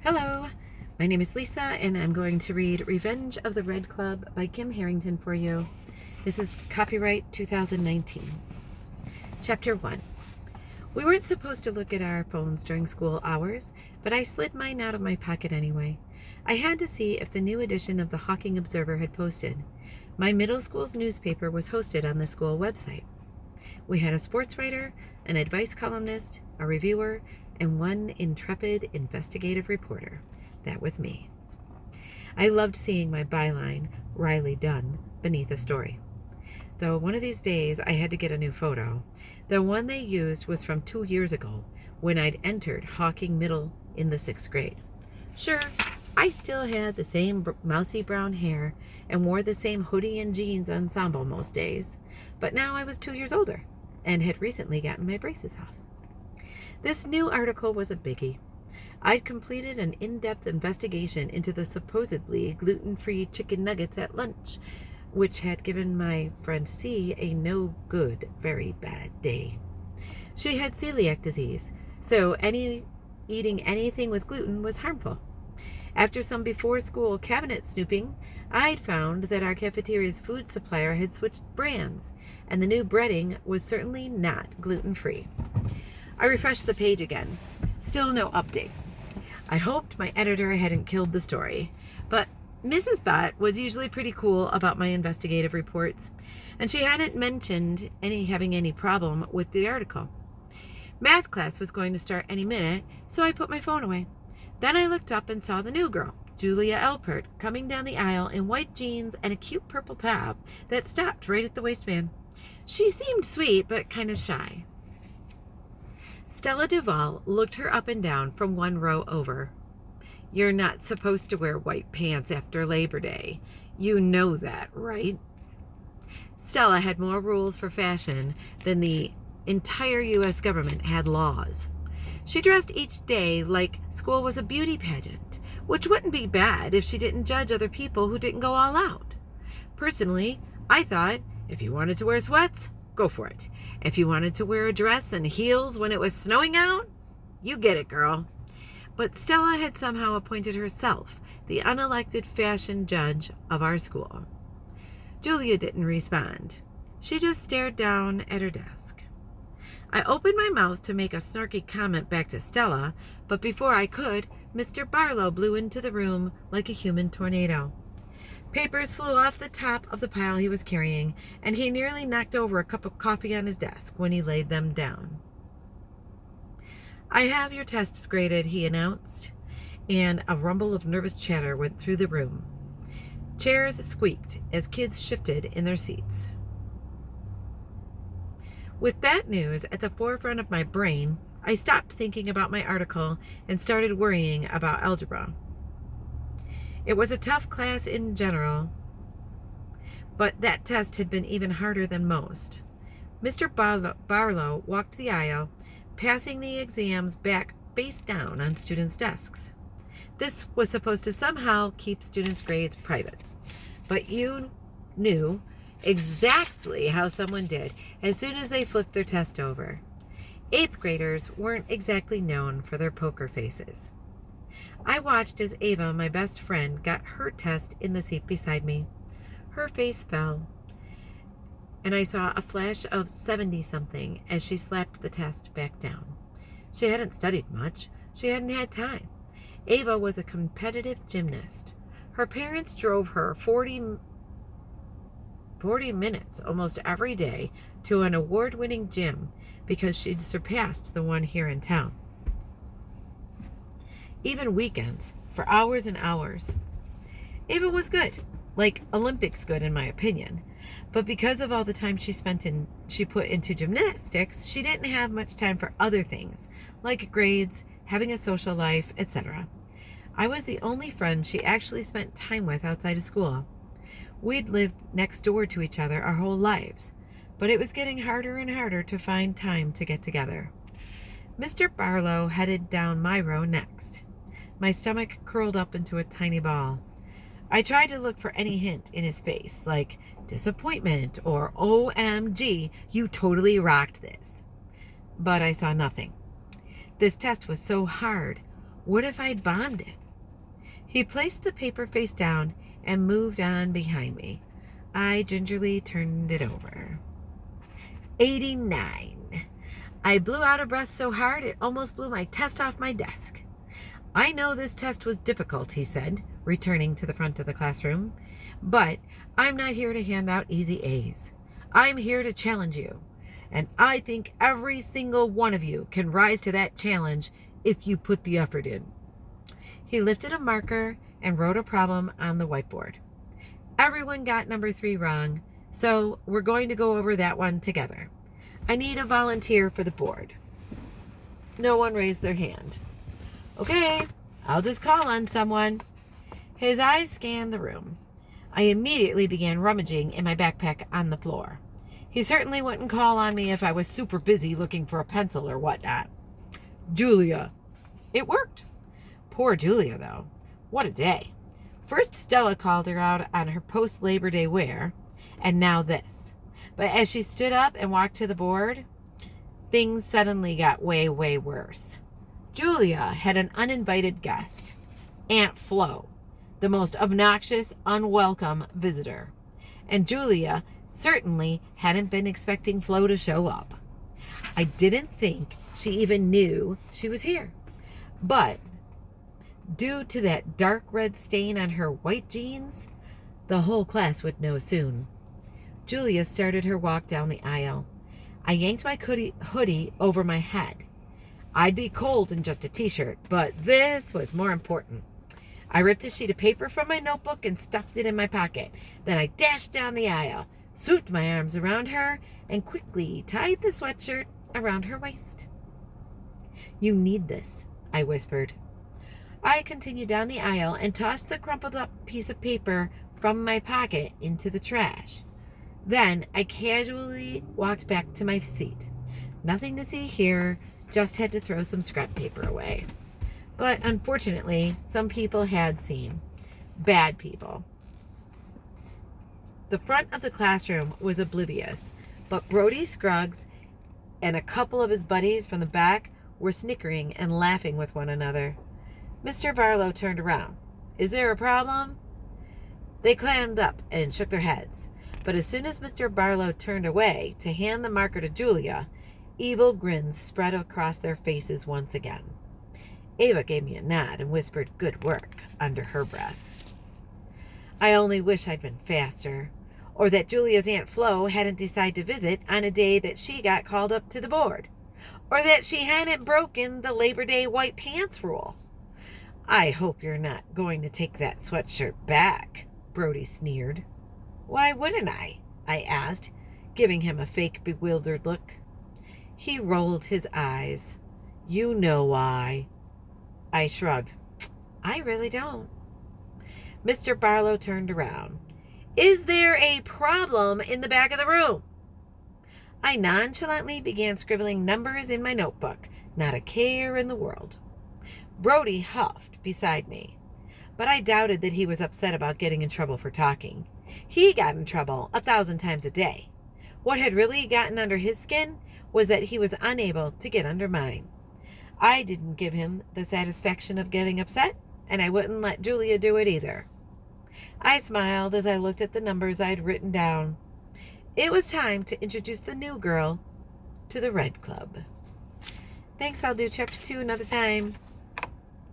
Hello, my name is Lisa, and I'm going to read Revenge of the Red Club by Kim Harrington for you. This is copyright 2019. Chapter 1. We weren't supposed to look at our phones during school hours, but I slid mine out of my pocket anyway. I had to see if the new edition of the Hawking Observer had posted. My middle school's newspaper was hosted on the school website. We had a sports writer, an advice columnist, a reviewer, and one intrepid investigative reporter. That was me. I loved seeing my byline, Riley Dunn, beneath a story. Though one of these days I had to get a new photo. The one they used was from 2 years ago, when I'd entered Hawking Middle in the 6th grade. Sure, I still had the same mousy brown hair and wore the same hoodie and jeans ensemble most days, but now I was 2 years older and had recently gotten my braces off. This new article was a biggie. I'd completed an in-depth investigation into the supposedly gluten-free chicken nuggets at lunch, which had given my friend C a no-good, very bad day. She had celiac disease, so eating anything with gluten was harmful. After some before-school cabinet snooping, I'd found that our cafeteria's food supplier had switched brands, and the new breading was certainly not gluten-free. I refreshed the page again. Still no update. I hoped my editor hadn't killed the story, but Mrs. Bott was usually pretty cool about my investigative reports, and she hadn't mentioned having any problem with the article. Math class was going to start any minute, so I put my phone away. Then I looked up and saw the new girl, Julia Elpert, coming down the aisle in white jeans and a cute purple top that stopped right at the waistband. She seemed sweet, but kind of shy. Stella Duvall looked her up and down from one row over. You're not supposed to wear white pants after Labor Day. You know that, right? Stella had more rules for fashion than the entire U.S. government had laws. She dressed each day like school was a beauty pageant, which wouldn't be bad if she didn't judge other people who didn't go all out. Personally, I thought if you wanted to wear sweats, go for it. If you wanted to wear a dress and heels when it was snowing out, you get it, girl. But Stella had somehow appointed herself the unelected fashion judge of our school. Julia didn't respond. She just stared down at her desk. I opened my mouth to make a snarky comment back to Stella, but before I could, Mr. Barlow blew into the room like a human tornado. Papers flew off the top of the pile he was carrying, and he nearly knocked over a cup of coffee on his desk when he laid them down. I have your tests graded, he announced, and a rumble of nervous chatter went through the room. Chairs squeaked as kids shifted in their seats. With that news at the forefront of my brain, I stopped thinking about my article and started worrying about algebra. It was a tough class in general, but that test had been even harder than most. Mr. Barlow walked the aisle, passing the exams back face down on students' desks. This was supposed to somehow keep students' grades private, but you knew exactly how someone did as soon as they flipped their test over. 8th graders weren't exactly known for their poker faces. I watched as Ava, my best friend, got her test in the seat beside me. Her face fell, and I saw a flash of 70-something as she slapped the test back down. She hadn't studied much. She hadn't had time. Ava was a competitive gymnast. Her parents drove her 40 minutes almost every day to an award-winning gym because she'd surpassed the one here in town. Even weekends, for hours and hours. Ava was good, like Olympics good in my opinion, but because of all the time she put into gymnastics, she didn't have much time for other things, like grades, having a social life, etc. I was the only friend she actually spent time with outside of school. We'd lived next door to each other our whole lives, but it was getting harder and harder to find time to get together. Mr. Barlow headed down my row next. My stomach curled up into a tiny ball. I tried to look for any hint in his face, like disappointment or OMG, you totally rocked this. But I saw nothing. This test was so hard. What if I'd bombed it? He placed the paper face down and moved on behind me. I gingerly turned it over. 89. I blew out a breath so hard it almost blew my test off my desk. I know this test was difficult, he said, returning to the front of the classroom, but I'm not here to hand out easy A's. I'm here to challenge you, and I think every single one of you can rise to that challenge if you put the effort in. He lifted a marker and wrote a problem on the whiteboard. Everyone got number 3 wrong, so we're going to go over that one together. I need a volunteer for the board. No one raised their hand. Okay, I'll just call on someone. His eyes scanned the room. I immediately began rummaging in my backpack on the floor. He certainly wouldn't call on me if I was super busy looking for a pencil or whatnot. Julia. It worked. Poor Julia, though. What a day. First, Stella called her out on her post-Labor Day wear, and now this. But as she stood up and walked to the board, things suddenly got way, way worse. Julia had an uninvited guest, Aunt Flo, the most obnoxious, unwelcome visitor. And Julia certainly hadn't been expecting Flo to show up. I didn't think she even knew she was here. But due to that dark red stain on her white jeans, the whole class would know soon. Julia started her walk down the aisle. I yanked my hoodie over my head. I'd be cold in just a t-shirt, but this was more important. I ripped a sheet of paper from my notebook and stuffed it in my pocket. Then I dashed down the aisle, swooped my arms around her, and quickly tied the sweatshirt around her waist. You need this, I whispered. I continued down the aisle and tossed the crumpled up piece of paper from my pocket into the trash. Then I casually walked back to my seat. Nothing to see here, just had to throw some scrap paper away. But unfortunately, some people had seen. Bad people. The front of the classroom was oblivious, but Brody Scruggs and a couple of his buddies from the back were snickering and laughing with one another. Mr. Barlow turned around. Is there a problem? They clammed up and shook their heads. But as soon as Mr. Barlow turned away to hand the marker to Julia, evil grins spread across their faces once again. Ava gave me a nod and whispered, "Good work," under her breath. I only wish I'd been faster, or that Julia's Aunt Flo hadn't decided to visit on a day that she got called up to the board, or that she hadn't broken the Labor Day white pants rule. I hope you're not going to take that sweatshirt back, Brody sneered. Why wouldn't I asked, giving him a fake bewildered look. He rolled his eyes. You know why. I shrugged. I really don't. Mr. Barlow turned around. Is there a problem in the back of the room? I nonchalantly began scribbling numbers in my notebook, not a care in the world. Brody huffed beside me, but I doubted that he was upset about getting in trouble for talking. He got in trouble 1,000 times a day. What had really gotten under his skin was that he was unable to get under mine. I didn't give him the satisfaction of getting upset, and I wouldn't let Julia do it either. I smiled as I looked at the numbers I'd written down. It was time to introduce the new girl to the Red Club. Thanks, I'll do chapter 2 another time.